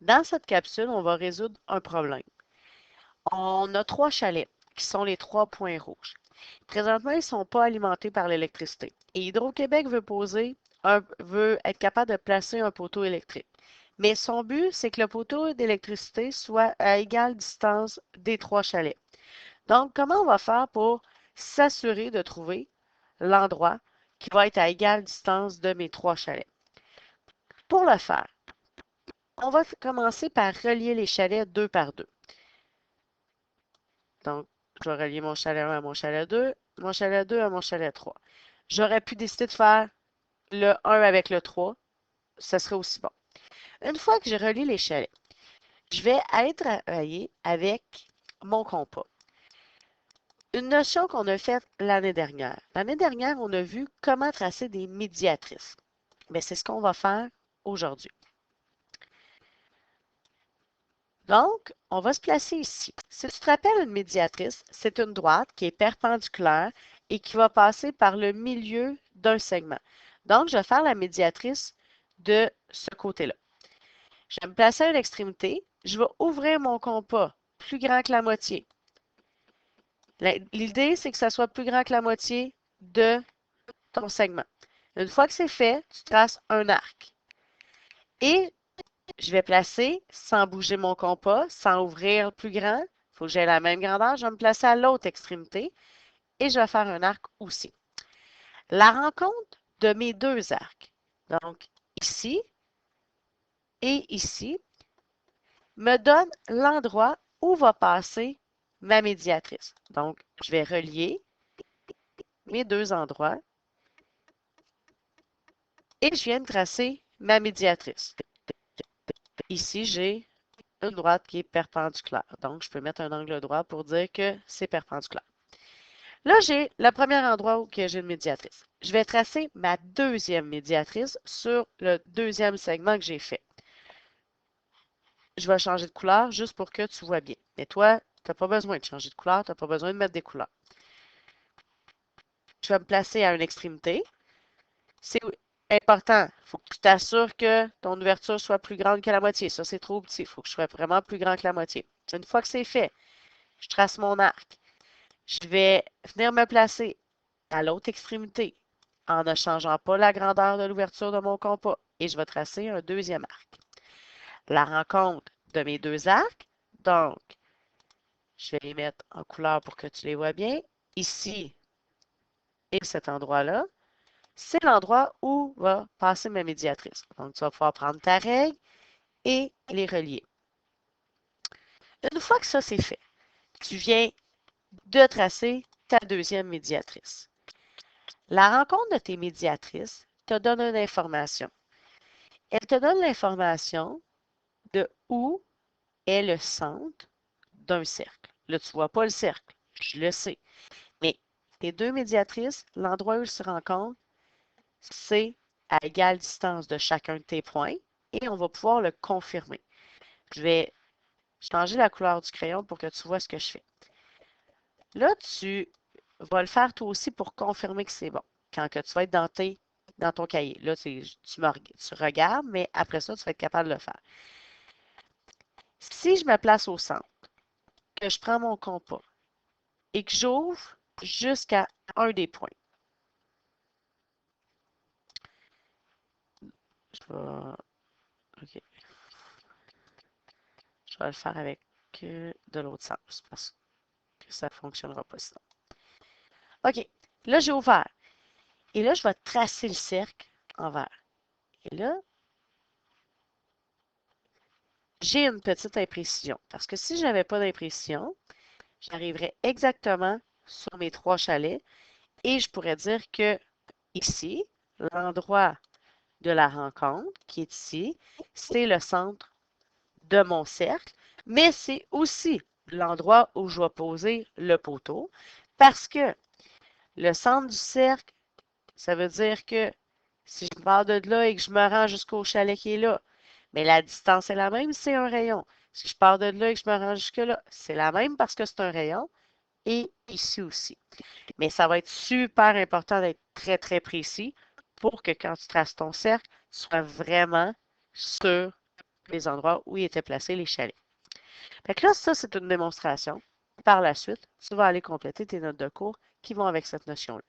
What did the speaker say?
Dans cette capsule, on va résoudre un problème. On a 3 chalets qui sont les 3 points rouges. Présentement, ils ne sont pas alimentés par l'électricité. Et Hydro-Québec veut être capable de placer un poteau électrique. Mais son but, c'est que le poteau d'électricité soit à égale distance des 3 chalets. Donc, comment on va faire pour s'assurer de trouver l'endroit qui va être à égale distance de mes 3 chalets? Pour le faire, on va commencer par relier les chalets 2 par 2. Donc, je vais relier mon chalet 1 à mon chalet 2, mon chalet 2 à mon chalet 3. J'aurais pu décider de faire le 1 avec le 3, ça serait aussi bon. Une fois que j'ai relié les chalets, je vais aller travailler avec mon compas. Une notion qu'on a faite l'année dernière. L'année dernière, on a vu comment tracer des médiatrices. Mais c'est ce qu'on va faire aujourd'hui. Donc, on va se placer ici. Si tu te rappelles une médiatrice, c'est une droite qui est perpendiculaire et qui va passer par le milieu d'un segment. Donc, je vais faire la médiatrice de ce côté-là. Je vais me placer à une extrémité. Je vais ouvrir mon compas plus grand que la moitié. L'idée, c'est que ça soit plus grand que la moitié de ton segment. Une fois que c'est fait, tu traces un arc. Et je vais placer, sans bouger mon compas, sans ouvrir plus grand, il faut que j'ai la même grandeur, je vais me placer à l'autre extrémité et je vais faire un arc aussi. La rencontre de mes deux arcs, donc ici et ici, me donne l'endroit où va passer ma médiatrice. Donc, je vais relier mes deux endroits et je viens de tracer ma médiatrice. Ici, j'ai une droite qui est perpendiculaire. Donc, je peux mettre un angle droit pour dire que c'est perpendiculaire. Là, j'ai le premier endroit où j'ai une médiatrice. Je vais tracer ma deuxième médiatrice sur le deuxième segment que j'ai fait. Je vais changer de couleur juste pour que tu vois bien. Mais toi, tu n'as pas besoin de changer de couleur, tu n'as pas besoin de mettre des couleurs. Je vais me placer à une extrémité. C'est important. Il faut que tu t'assures que ton ouverture soit plus grande que la moitié. Ça, c'est trop petit. Il faut que je sois vraiment plus grand que la moitié. Une fois que c'est fait, je trace mon arc. Je vais venir me placer à l'autre extrémité en ne changeant pas la grandeur de l'ouverture de mon compas et je vais tracer un deuxième arc. La rencontre de mes deux arcs, donc, je vais les mettre en couleur pour que tu les vois bien. Ici et cet endroit-là, c'est l'endroit où va passer ma médiatrice. Donc, tu vas pouvoir prendre ta règle et les relier. Une fois que ça c'est fait, tu viens de tracer ta deuxième médiatrice. La rencontre de tes médiatrices te donne une information. Elle te donne l'information de où est le centre d'un cercle. Là, tu ne vois pas le cercle, je le sais. Mais tes deux médiatrices, l'endroit où ils se rencontrent, c'est à égale distance de chacun de tes points et on va pouvoir le confirmer. Je vais changer la couleur du crayon pour que tu vois ce que je fais. Là, tu vas le faire toi aussi pour confirmer que c'est bon. Quand que tu vas être dans ton cahier. Là, tu regardes, mais après ça, tu vas être capable de le faire. Si je me place au centre, que je prends mon compas et que j'ouvre jusqu'à un des points, je vais, ok, je vais le faire avec de l'autre sens parce que ça ne fonctionnera pas sinon. OK, là, j'ai ouvert. Et là, je vais tracer le cercle en vert. Et là, j'ai une petite imprécision. Parce que si je n'avais pas d'imprécision, j'arriverais exactement sur mes trois chalets et je pourrais dire que ici, l'endroit de la rencontre, qui est ici, c'est le centre de mon cercle, mais c'est aussi l'endroit où je vais poser le poteau parce que le centre du cercle, ça veut dire que si je pars de là et que je me rends jusqu'au chalet qui est là, mais la distance est la même, c'est un rayon. Si je pars de là et que je me rends jusque-là, c'est la même parce que c'est un rayon. Et ici aussi. Mais ça va être super important d'être très, très précis pour que quand tu traces ton cercle, tu sois vraiment sûr les endroits où étaient placés les chalets. Fait que là, ça, c'est une démonstration. Par la suite, tu vas aller compléter tes notes de cours qui vont avec cette notion-là.